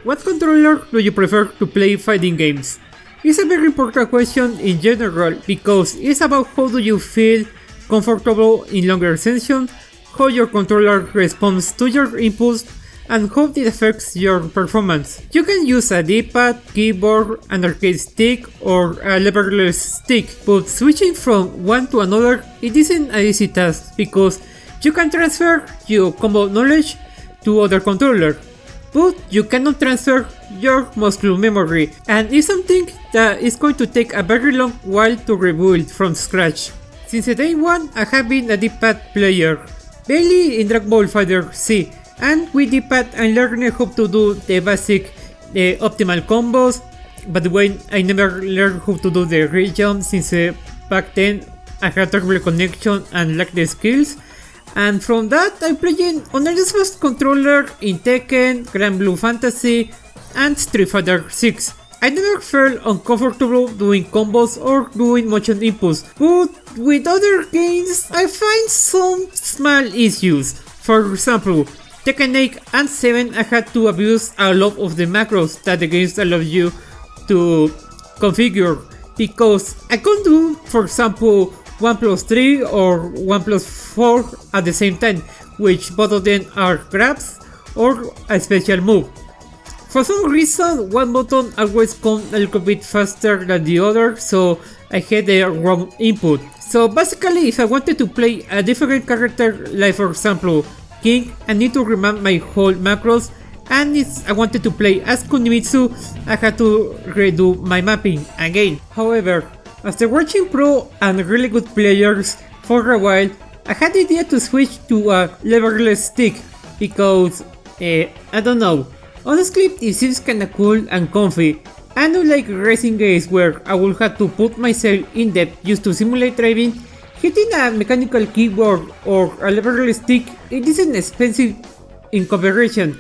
what controller do you prefer to play fighting games? It's a very important question in general because it's about how do you feel comfortable in longer sessions, how your controller responds to your inputs, and how it affects your performance. You can use a D-pad, keyboard, an arcade stick, or a leverless stick, but switching from one to another it isn't an easy task because you can transfer your combo knowledge to other controller, but you cannot transfer your muscle memory, and it's something that is going to take a very long while to rebuild from scratch. Since day one I have been a D-pad player, mainly in Dragon Ball FighterZ, and with D-pad I learned how to do the basic optimal combos. By the way, I never learned how to do the real jump since back then I had terrible connection and lacked the skills. And from that I played on the first controller in Tekken, Grand Blue Fantasy, and Street Fighter 6. I never felt uncomfortable doing combos or doing motion inputs, but with other games I find some small issues. For example, Tekken 8 and 7 I had to abuse a lot of the macros that the games allow you to configure, because I can't do, for example, 1+3 or 1+4 at the same time, which both of them are grabs or a special move. For some reason one button always comes a little bit faster than the other, so I had the wrong input. So basically if I wanted to play a different character, like for example King, I need to remember my whole macros, and if I wanted to play as Kunimitsu I had to redo my mapping again. However, after watching pro and really good players for a while, I had the idea to switch to a leverless stick because, I don't know, honestly it seems kinda cool and comfy. I don't like racing games where I will have to put myself in depth just to simulate driving. Hitting a mechanical keyboard or a leverless stick, it isn't expensive in comparison.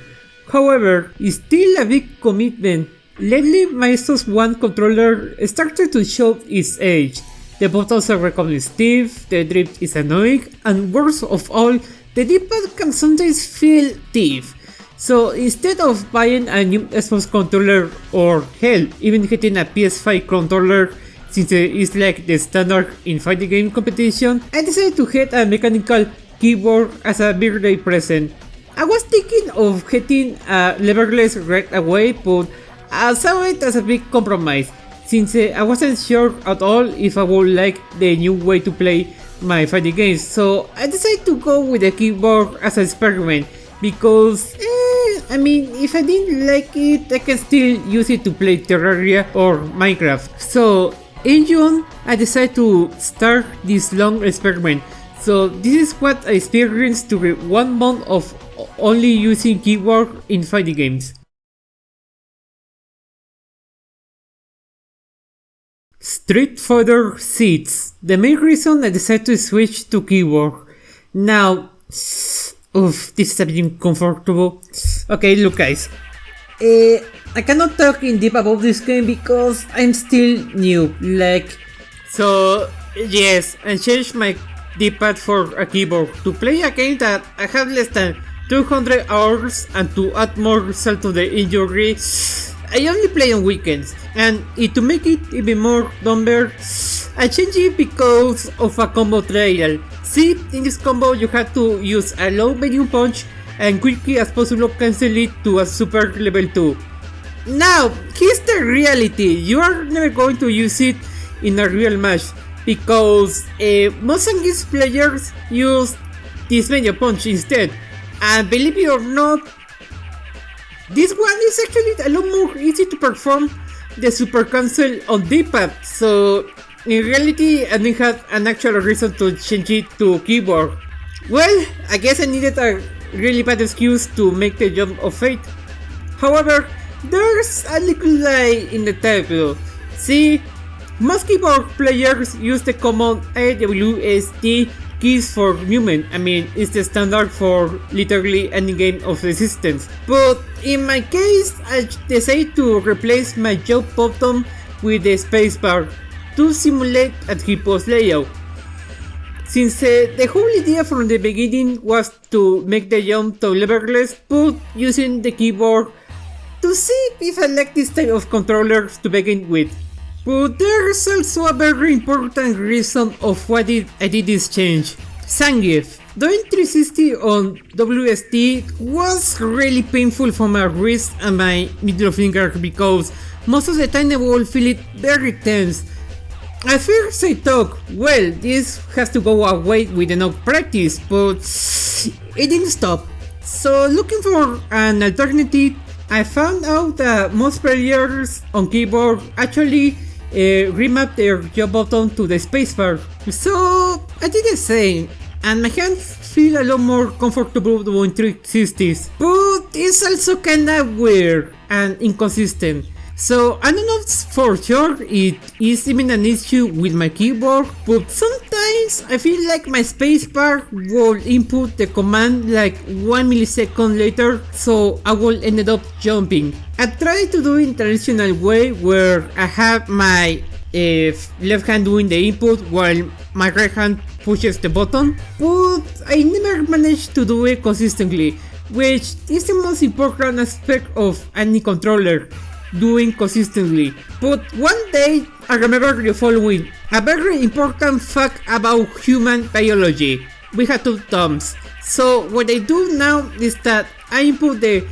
However, it's still a big commitment. Lately, my Xbox One controller started to show its age. The buttons are becoming stiff, the drift is annoying, and worst of all, the D-pad can sometimes feel stiff. So instead of buying a new Xbox controller, or hell, even getting a PS5 controller, since it's like the standard in fighting game competition, I decided to get a mechanical keyboard as a birthday present. I was thinking of getting a leverless right away, but I saw it as a big compromise, since I wasn't sure at all if I would like the new way to play my fighting games, so I decided to go with the keyboard as an experiment, because I mean, if I didn't like it, I can still use it to play Terraria or Minecraft. So in June, I decided to start this long experiment. So this is what I experienced during 1 month of only using keyboard in fighting games. Street Fighter 6. The main reason I decided to switch to keyboard. Now, oof, this is a bit uncomfortable. Okay, look guys. I cannot talk in deep about this game because I'm still new, so yes, I changed my D-pad for a keyboard to play a game that I have less than 200 hours, and to add more salt to the injury, I only play on weekends, and to make it even more dumber, I changed it because of a combo trial. See, in this combo you have to use a low medium punch and quickly as possible cancel it to a super level 2. Now, here's the reality, you are never going to use it in a real match, because most engaged players use this medium punch instead, and believe it or not, this one is actually a lot more easy to perform the super cancel on D-pad, so in reality I didn't have an actual reason to change it to keyboard. Well, I guess I needed a really bad excuse to make the jump of fate. However, there's a little lie in the title. See, most keyboard players use the command AWSD keys for movement. I mean, it's the standard for literally any game of resistance. But in my case, I decided to replace my jump button with the spacebar to simulate a hitbox layout. Since the whole idea from the beginning was to make the jump to leverless, but using the keyboard to see if I like this type of controllers to begin with. But there's also a very important reason of why I did this change. Zangief. Doing 360 on WSD was really painful for my wrist and my middle finger because most of the time I will feel it very tense. At first I thought, well, this has to go away with enough practice, but it didn't stop. So looking for an alternative, I found out that most players on keyboard actually remap their jump button to the spacebar. So I did the same, and my hands feel a lot more comfortable doing 360s, but it's also kinda weird and inconsistent. So I don't know for sure it is even an issue with my keyboard, but sometimes I feel like my spacebar will input the command like 1 millisecond later, so I will end up jumping. I tried to do it in traditional way where I have my left hand doing the input while my right hand pushes the button, but I never managed to do it consistently, which is the most important aspect of any controller. Doing consistently. But one day I remember the following, a very important fact about human biology. We have two thumbs. So what I do now is that I input the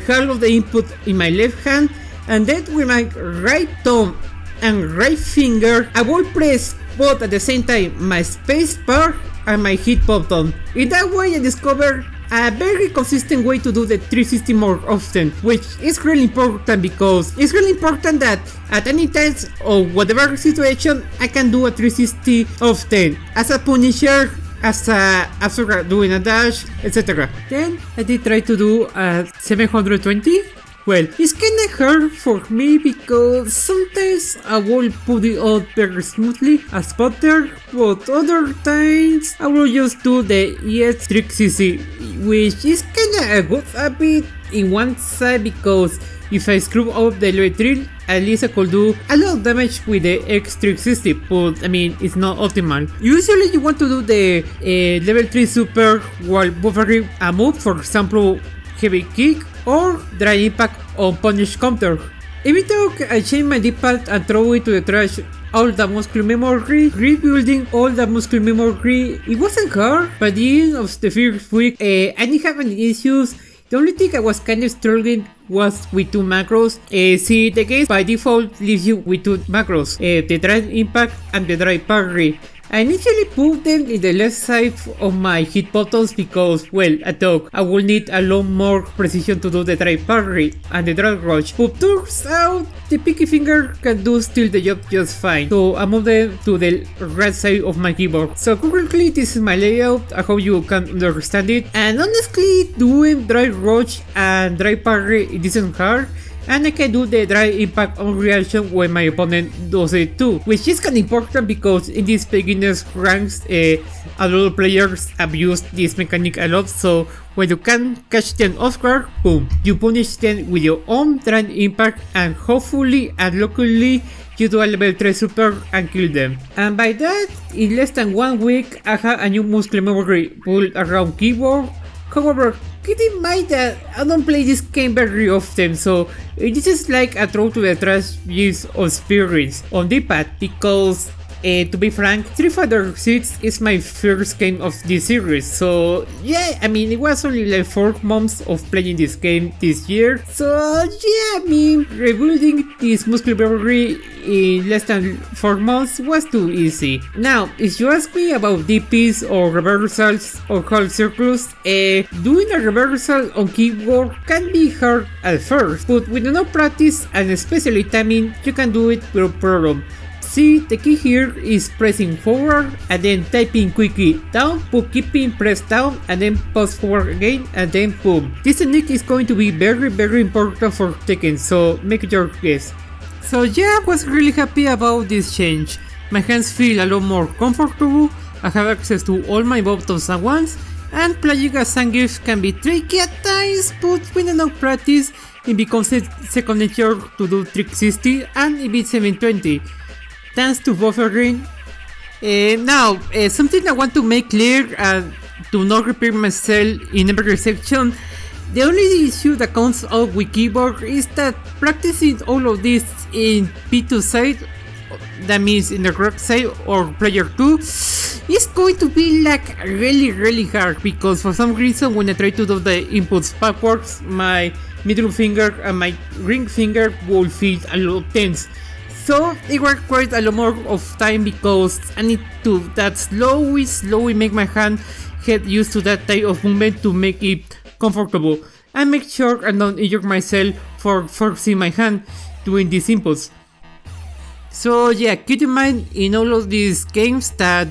half of the input in my left hand, and then with my right thumb and right finger I will press both at the same time my space bar and my hit button. In that way I discovered a very consistent way to do the 360 more often, which is really important because it's really important that at any time or whatever situation I can do a 360 often as a punisher, after doing a dash, etc. Then I did try to do a 720. Well, it's kinda hard for me because sometimes I will put it out very smoothly as butter, but other times I will just do the EX360, which is kinda a good habit in one side because if I screw up the level 3, at least I could do a lot of damage with the X360, but I mean, it's not optimal. Usually you want to do the level 3 super while buffering a move, for example, heavy kick or dry impact on punish counter. Even though I changed my D-pad and throw it to the trash all the muscle memory, rebuilding all the muscle memory, it wasn't hard. By the end of the first week, I didn't have any issues. The only thing I was kind of struggling was with two macros. See, the game by default leaves you with two macros, the dry impact and the dry parry. I initially put them in the left side of my hit buttons because, well, I thought I would need a lot more precision to do the dry parry and the drag rush, but turns out the pinky finger can do still the job just fine, so I moved them to the right side of my keyboard. So currently this is my layout, I hope you can understand it, and honestly doing dry rush and dry parry it isn't hard. And I can do the dry impact on reaction when my opponent does it too, which is kind of important because in these beginners ranks a lot of players abuse this mechanic a lot, so when you can catch them off guard, boom, you punish them with your own dry impact and hopefully and luckily you do a level 3 super and kill them. And by that, in less than 1 week I have a new muscle memory built around keyboard. However, keep in mind that I don't play this game very often, so this is like a throw to the trash use of experience on D-pad because to be frank, Street Fighter 6 is my first game of this series, so yeah, I mean it was only like 4 months of playing this game this year, so yeah, I mean rebuilding this muscle memory in less than 4 months was too easy. Now, if you ask me about DPs or reversals or half circles, doing a reversal on keyboard can be hard at first, but with enough practice and especially timing, you can do it without problem. See, the key here is pressing forward and then typing quickly down, but keeping pressed down and then pause forward again and then boom. This technique is going to be very important for Tekken, so make your guess. So yeah, I was really happy about this change. My hands feel a lot more comfortable, I have access to all my buttons at once, and playing as Zangief can be tricky at times, but with enough practice it becomes second nature to do 360 and it beats 720. Thanks to buffering. Now, something I want to make clear and to not repeat myself in every section. The only issue that comes up with keyboard is that practicing all of this in P2 side, that means in the correct side or player 2, is going to be like really hard, because for some reason when I try to do the inputs backwards, my middle finger and my ring finger will feel a little tense. So it requires a lot more of time, because I need to that slowly make my hand get used to that type of movement to make it comfortable, and make sure I don't injure myself for forcing my hand doing these inputs. So yeah, keep in mind in all of these games that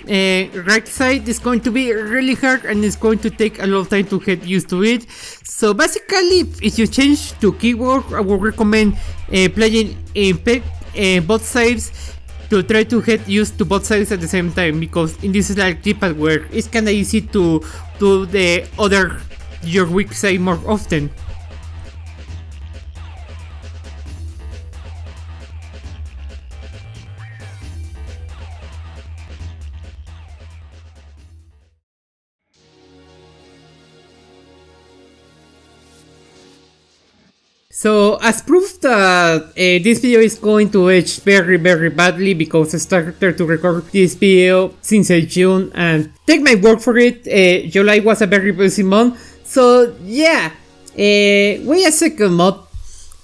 right side is going to be really hard, and it's going to take a lot of time to get used to it. So basically, if you change to keyboard, I would recommend playing in both sides to try to get used to both sides at the same time, because in this like D-pad where it's kinda easy to do the other your weak side more often. So as proof that this video is going to age very badly, because I started to record this video since June, and take my word for it, July was a very busy month. So yeah, wait a second, mod.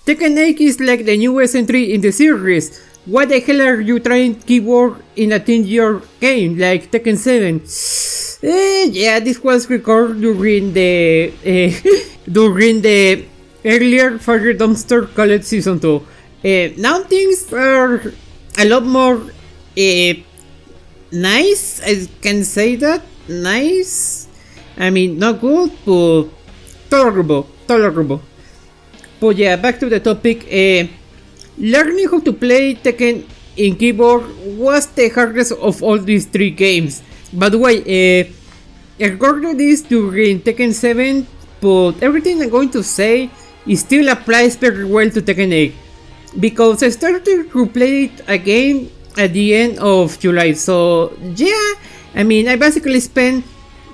Tekken 8 is like the newest entry in the series. Why the hell are you trying keyboard in a 10-year game like Tekken 7? Yeah, this was recorded during the earlier Fire Dumpster College Season 2. Now things are a lot more nice, I can say that. Nice. I mean, not good, but tolerable. But yeah, back to the topic. Learning how to play Tekken in keyboard was the hardest of all these 3 games. By the way, I recorded this during Tekken 7, but everything I'm going to say it still applies very well to Tekken 8, because I started to play it again at the end of July. So yeah, I mean, I basically spent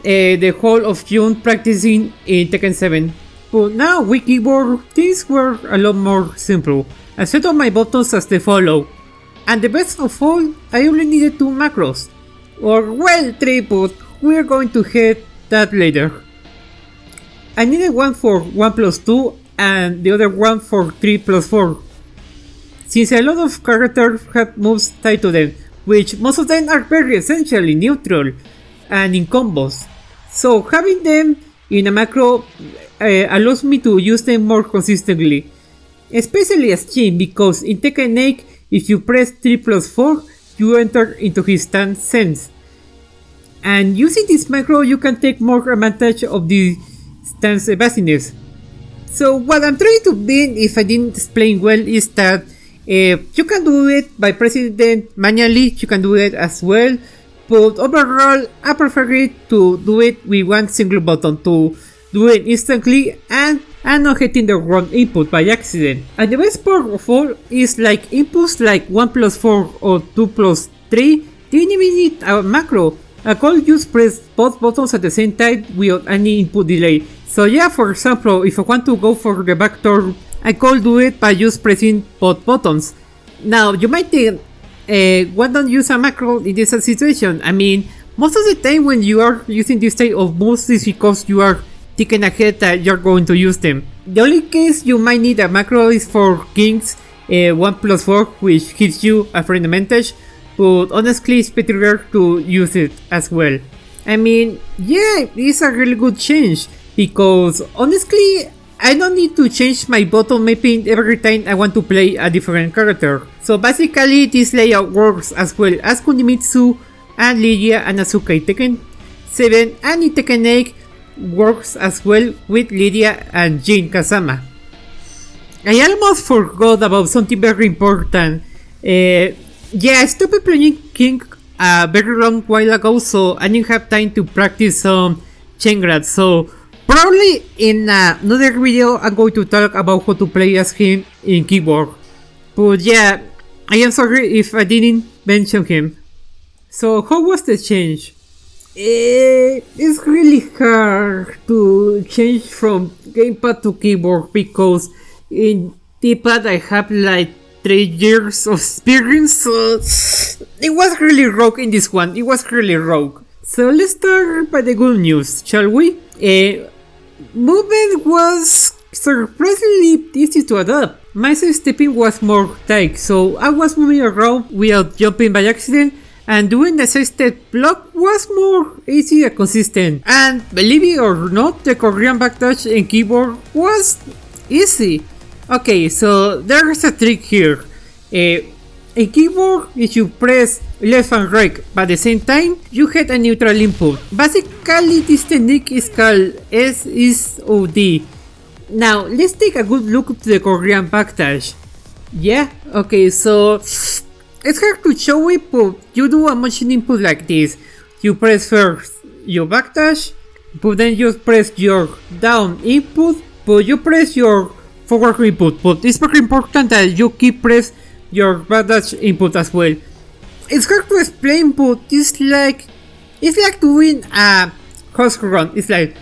the whole of June practicing in Tekken 7. But now with keyboard, things were a lot more simple. I set up my buttons as they follow, and the best of all, I only needed 2 macros, or well 3, but we're going to hit that later. I needed one for 1+2 and the other one for 3+4, since a lot of characters have moves tied to them, which most of them are very essentially neutral and in combos. So having them in a macro allows me to use them more consistently, especially as Jin, because in Tekken 8 if you press 3+4 you enter into his stance sense, and using this macro you can take more advantage of the stance evasiveness. So what I'm trying to mean, if I didn't explain well, is that you can do it by pressing them manually, you can do it as well, but overall I prefer it to do it with one single button, to do it instantly and not hitting the wrong input by accident. And the best part of all is like inputs like 1+4 or 2+3 didn't even need a macro. I could just press both buttons at the same time without any input delay. So yeah, for example, if I want to go for the back turn, I could do it by just pressing both buttons. Now you might think, why don't you use a macro in this situation? I mean, most of the time when you are using this type of moves is because you are thinking ahead that you're going to use them. The only case you might need a macro is for King's 1+4, which gives you a frame advantage, but honestly it's pretty rare to use it as well. I mean, yeah, it's a really good change, because honestly I don't need to change my button mapping every time I want to play a different character. So basically this layout works as well as Kunimitsu and Lydia and Asuka in Tekken 7, and in Tekken 8 works as well with Lydia and Jin Kazama. I almost forgot about something very important. Yeah, I stopped playing King a very long while ago, so I didn't have time to practice some chain grabs. So probably in another video I'm going to talk about how to play as him in keyboard. But yeah, I am sorry if I didn't mention him. So how was the change? It's really hard to change from gamepad to keyboard because in D-pad I have like 3 years of experience, so it was really rogue in this one. It was really rogue. So let's start by the good news, shall we? Movement was surprisingly easy to adapt. My stepping was more tight, so I was moving around without jumping by accident, and doing the side-step block was more easy and consistent. And believe it or not, the Korean backdash in keyboard was easy. Okay, so there's a trick here. In keyboard, if you press left and right but at the same time, you get a neutral input. Basically, this technique is called SOD. Now, let's take a good look at the Korean backdash. Yeah, okay, so it's hard to show it, but you do a motion input like this. You press first your backdash, but then you press your down input, but you press your forward input. But it's very important that you keep press your backdash input as well. It's hard to explain, but it's like doing a horse run. It's like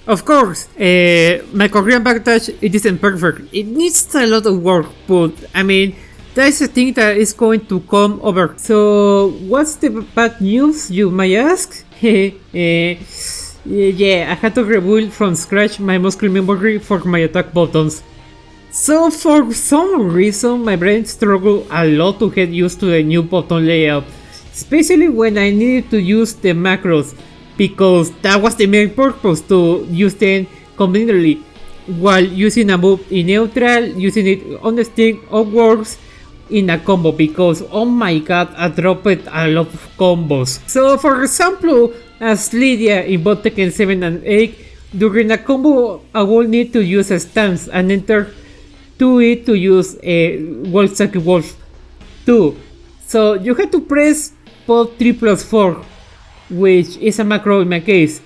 Of course, my Korean backdash, it isn't perfect. It needs a lot of work, but I mean, that's a thing that is going to come over. So, what's the bad news, you might ask? Yeah, I had to rebuild from scratch my muscle memory for my attack buttons. So for some reason my brain struggled a lot to get used to the new button layout, especially when I needed to use the macros, because that was the main purpose, to use them conveniently while using a move in neutral, using it on the stick or works in a combo, because oh my god, I dropped a lot of combos. So for example, as Lydia in both Tekken 7 and 8, during a combo I will need to use a stance and enter to it to use a Wolf Saki Wolf 2. So you have to press both 3+4, which is a macro in my case.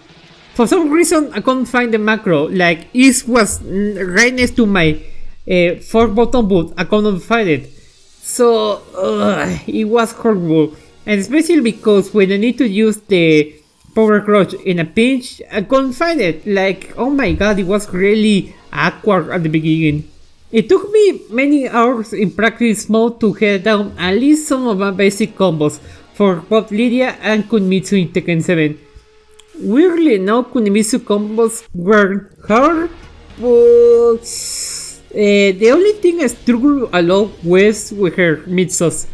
For some reason I couldn't find the macro, like it was right next to my 4 button, but I couldn't find it. So it was horrible, and especially because when I need to use the power crouch in a pinch, I couldn't find it. Like, oh my god, it was really awkward at the beginning. It took me many hours in practice mode to get down at least some of my basic combos for both Lydia and Kunmitsu in Tekken 7. Weirdly enough, Kunmitsu combos weren't hard, but the only thing I struggled a lot was with her mixos.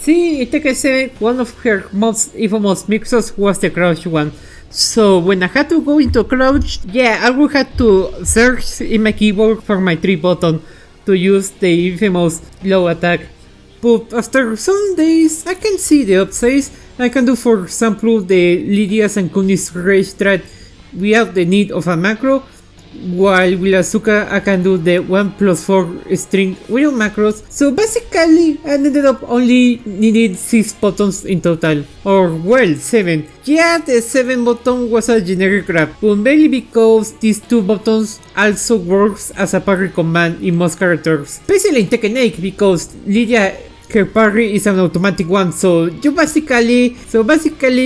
See, in Tekken 7, one of her most infamous mixos was the crouch one. So when I had to go into crouch, yeah, I would have to search in my keyboard for my 3 button to use the infamous low attack. But after some days, I can see the upsides. I can do, for example, the Lydia's and Kuni's rage strat without the need of a macro, while with Asuka I can do the 1+4 string without macros. So basically I ended up only needing 6 buttons in total, or well, 7. Yeah, the 7 button was a generic grab, but mainly because these 2 buttons also works as a parry command in most characters, especially in Tekken 8, because Lydia, her parry is an automatic one, so basically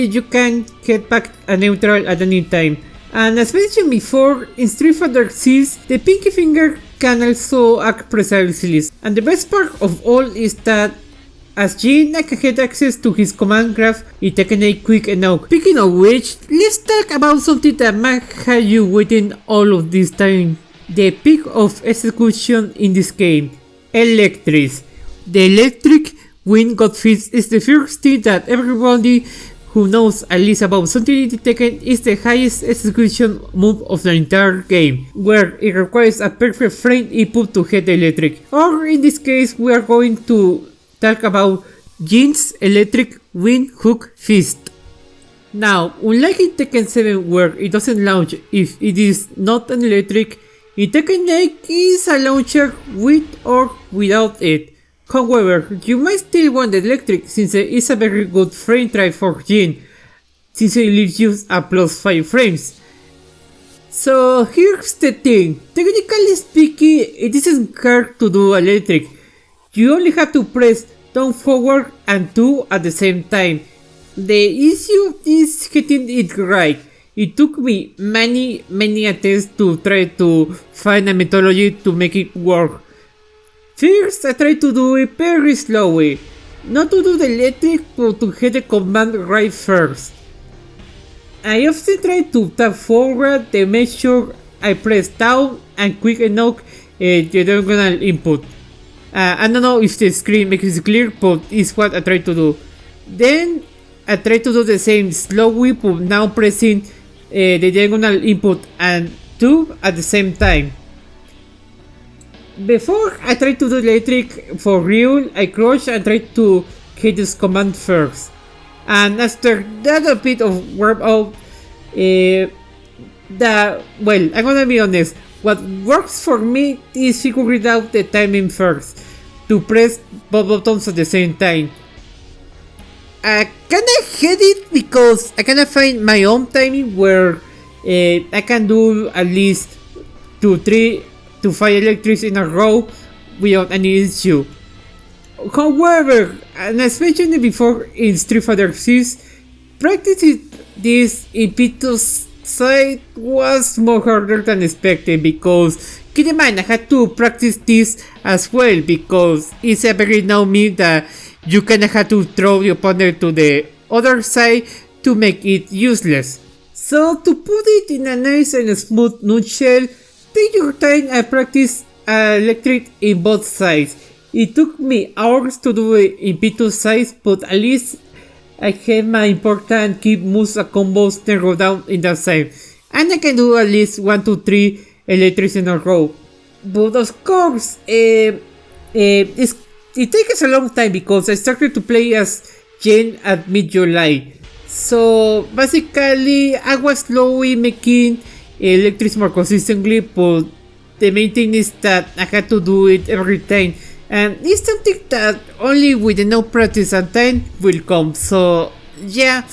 you can get back a neutral at any time. And as mentioned before, in Street Fighter 6, the pinky finger can also act precisely. And the best part of all is that as Jin, I can get access to his command graph in Tekken 8 quick enough. Speaking of which, let's talk about something that might have you waiting all of this time. The peak of execution in this game, Electrics. The electric wind god fist is the first thing that everybody who knows at least about something in Tekken is the highest execution move of the entire game, where it requires a perfect frame input to hit the electric. Or in this case, we are going to talk about Jin's electric wind hook fist. Now, unlike in Tekken 7 where it doesn't launch if it is not an electric, in Tekken 8 is a launcher with or without it. However, you might still want the electric since it is a very good frame trap for Jin, since it leaves you a +5 frames. So here's the thing, technically speaking, it isn't hard to do electric. You only have to press down forward and 2 at the same time. The issue is getting it right. It took me many attempts to try to find a methodology to make it work. First, I tried to do it very slowly. Not to do the electric, but to get the command right first. I often try to tap forward to make sure I press down and quick enough the diagonal input. I don't know if the screen makes it clear, but it's what I try to do. Then I try to do the same slowly, but now pressing the diagonal input and 2 at the same time. Before I try to do electric for real, I crouch and try to hit this command first. And after that a bit of warm up, I'm gonna be honest, what works for me is figuring out the timing first, to press both buttons at the same time. I kinda hate it because I kinda find my own timing where I can do at least 2, 3 to 5 electrics in a row without any issue. However, and as mentioned before in Street Fighter 6, practicing this in Pito's side was more harder than expected because keep in mind I had to practice this as well because it's a very known meme that you kinda have to throw the opponent to the other side to make it useless. So to put it in a nice and smooth nutshell, take your time and practice electric in both sides. It took me hours to do it in P2 sides, but at least I have my important key moves and combos narrowed down in that side. And I can do at least 1 to 3 electrics in a row. But of course, it takes a long time because I started to play as Jen at mid-July. So basically, I was slowly making electrics more consistently, but the main thing is that I had to do it every time. And it's something that only with enough practice and time will come. So yeah,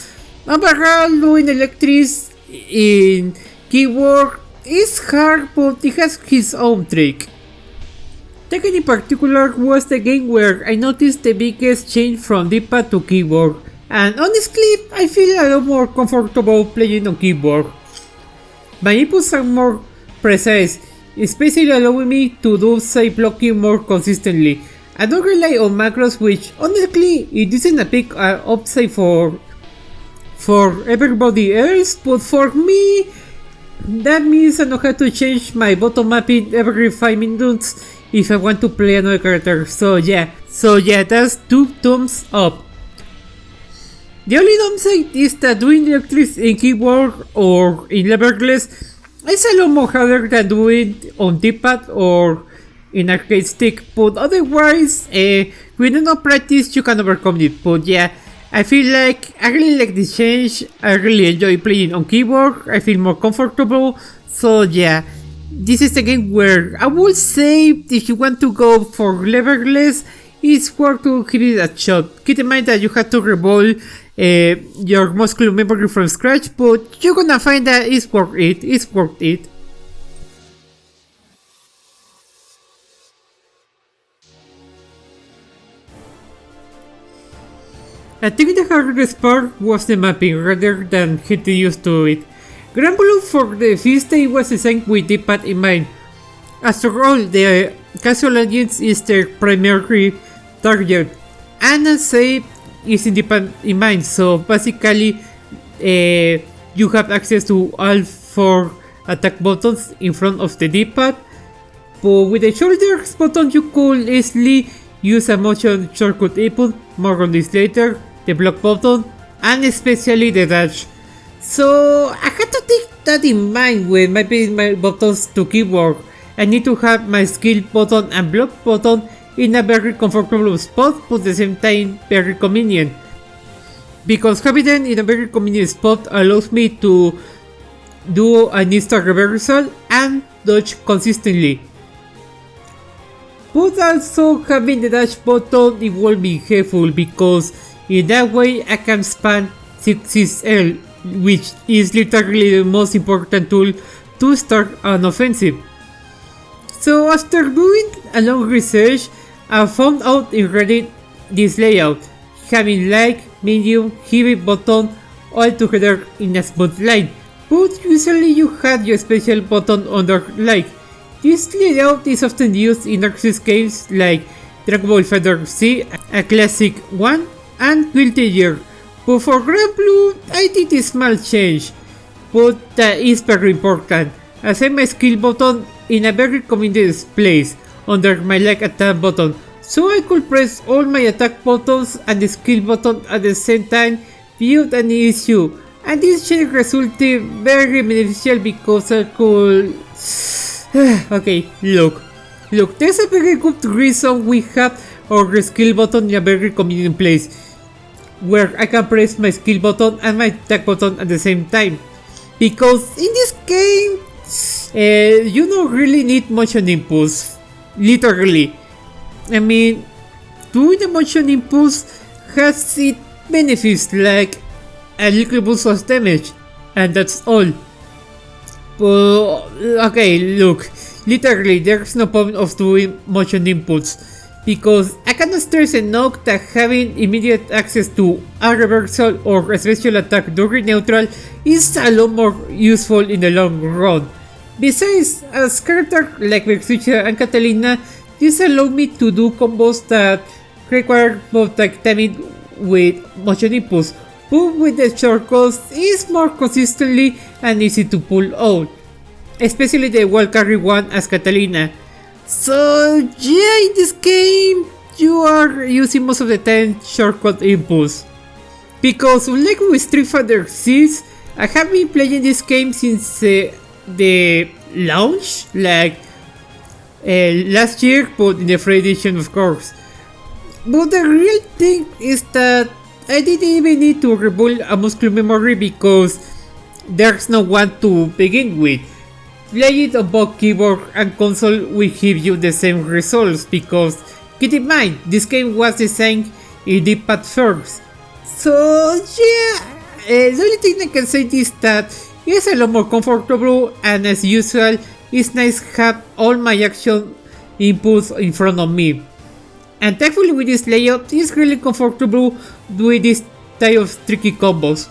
overall doing electrics in keyboard is hard, but it has his own trick. Tekken in particular was the game where I noticed the biggest change from D-pad to keyboard, and honestly I feel a lot more comfortable playing on keyboard. My inputs are more precise, especially allowing me to do side blocking more consistently. I don't rely on macros, which honestly it isn't a big upside for everybody else, but for me that means I know how to change my button mapping every 5 minutes if I want to play another character. So yeah, that's 2 thumbs up. The only downside is that doing electrics in keyboard or in leverless is a lot more harder than doing on D-pad or in arcade stick, but otherwise, with enough practice you can overcome it. But yeah, I feel like I really like this change. I really enjoy playing on keyboard. I feel more comfortable. So yeah, this is a game where I would say if you want to go for leverless, it's worth to give it a shot. Keep in mind that you have to revolve your muscular memory from scratch, but you're gonna find that it's worth it. It's worth it. I think the hardest part was the mapping rather than getting used to it. Granblue for the first day was designed with D-pad in mind. After all, the casual audience is their primary target, and as said, is in D-pad in mind, so basically you have access to all 4 attack buttons in front of the D-pad, but with the shoulders button you could easily use a motion shortcut input, more on this later, the block button, and especially the dash. So I had to take that in mind when mapping my buttons to keyboard. I need to have my skill button and block button in a very comfortable spot, but at the same time very convenient. Because having them in a very convenient spot allows me to do an instant reversal and dodge consistently. But also having the dash button, it will be helpful because in that way I can spam 6L, which is literally the most important tool to start an offensive. So after doing a long research, I found out in Reddit this layout, having light, medium, heavy button all together in a smooth line, but usually you have your special button under light. This layout is often used in arcade games like Dragon Ball Fighter Z, a classic one, and Guilty Gear. But for Grand Blue, I did a small change, but that is very important. I set my skill button in a very convenient place under my like attack button, so I could press all my attack buttons and the skill button at the same time without any issue. And this change resulted very beneficial because I could... okay, look, there's a very good reason we have our skill button in a very convenient place, where I can press my skill button and my attack button at the same time. Because in this game, you don't really need motion impulse, literally. I mean, doing the motion impulse has its benefits like a little boost of damage, and that's all. But, okay, look, literally there's no point of doing motion impulse, because I cannot stress enough that having immediate access to a reversal or a special attack during neutral is a lot more useful in the long run. Besides, as characters like Versucha and Catalina, this allows me to do combos that require both timing with motion impulse, but with the shortcuts is more consistently and easy to pull out, especially the wall carry one as Catalina. So yeah, in this game you are using most of the time shortcut impulse, because unlike with Street Fighter 6, I have been playing this game since the launch, like last year, but in the free edition of course. But the real thing is that I didn't even need to rebuild a muscle memory because there's no one to begin with. Playing it on both keyboard and console will give you the same results, because keep in mind, this game was designed in D-pad first. So yeah, the only thing I can say is that it's a lot more comfortable, and as usual, it's nice to have all my action inputs in front of me. And thankfully with this layout, it's really comfortable doing this type of tricky combos.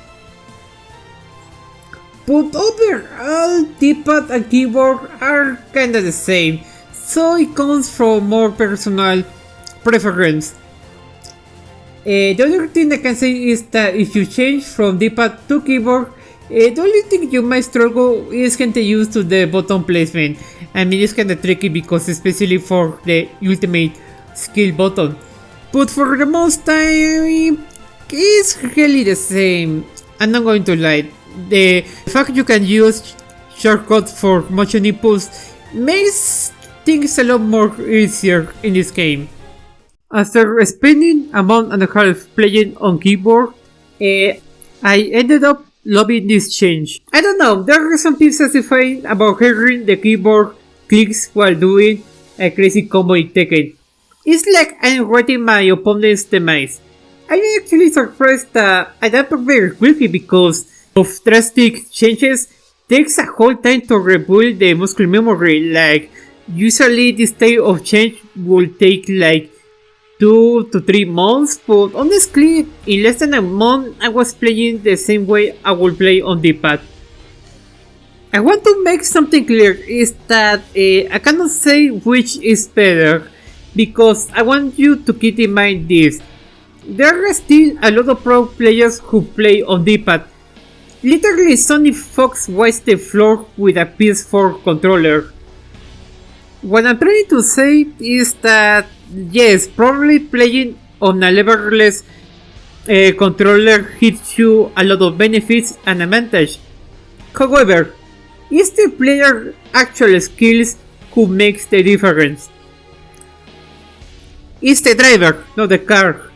But overall, D-pad and keyboard are kinda the same, so it comes from more personal preference. The other thing I can say is that if you change from D-pad to keyboard, the only thing you might struggle is getting used to the button placement. I mean, it's kinda tricky because especially for the ultimate skill button. But for the most time, it's really the same. I'm not going to lie. The fact you can use shortcuts for motion impulse makes things a lot more easier in this game. After spending a month and a half playing on keyboard, I ended up loving this change. I don't know, there are something satisfying about hearing the keyboard clicks while doing a crazy combo in Tekken. It's like I'm writing my opponent's demise. I'm actually surprised that I adapt very quickly because of drastic changes takes a whole time to rebuild the muscle memory. Like, usually this type of change will take like 2 to 3 months, but honestly, in less than a month I was playing the same way I would play on the pad. I want to make something clear is that I cannot say which is better, because I want you to keep in mind this. There are still a lot of pro players who play on D-pad. Literally, Sonic Fox wipes the floor with a PS4 controller. What I'm trying to say is that yes, probably playing on a leverless controller gives you a lot of benefits and advantage. However, it's the player's actual skills who makes the difference. It's the driver, not the car.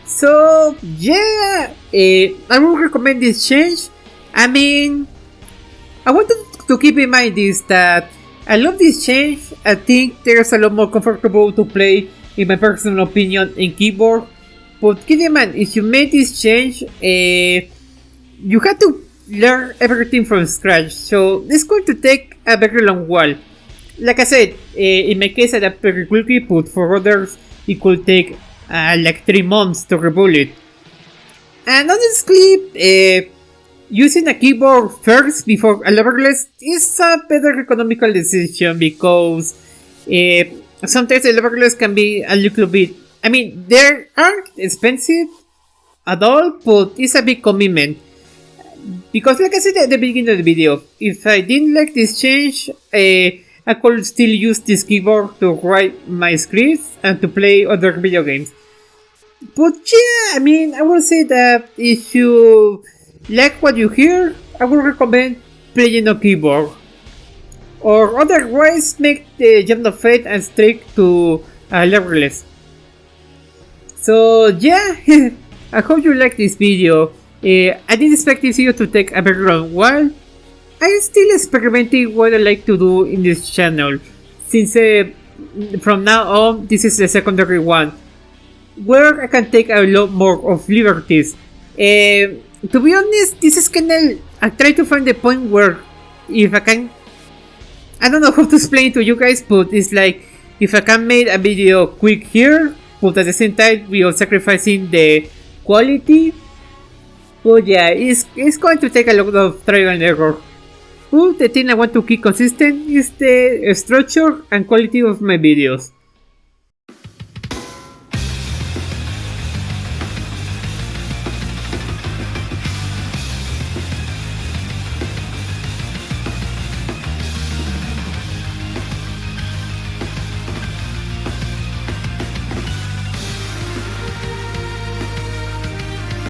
So yeah, I would recommend this change. I mean, I want to keep in mind is that I love this change. I think there's a lot more comfortable to play, in my personal opinion, in keyboard. But keep in mind, if you made this change, you have to learn everything from scratch. So it's going to take a very long while. Like I said, in my case I adapt very quickly, but for others it could take like 3 months to rebuild it. And honestly, using a keyboard first before a leverless is a better economical decision because sometimes the leverless can be a little bit. I mean, they aren't expensive at all, but it's a big commitment. Because, like I said at the beginning of the video, if I didn't like this change, I could still use this keyboard to write my scripts and to play other video games. But yeah, I mean, I will say that if you like what you hear, I would recommend playing on keyboard. Or otherwise, make the jump of fate and stick to leverless. So yeah, I hope you like this video. I didn't expect this video to take a very long while. I'm still experimenting what I like to do in this channel, since from now on this is the secondary one, where I can take a lot more of liberties. To be honest, this is kinda, I try to find the point where if I can, I don't know how to explain to you guys, but it's like if I can make a video quick here, but at the same time without sacrificing the quality. But yeah, it's going to take a lot of trial and error. But the thing I want to keep consistent is the structure and quality of my videos.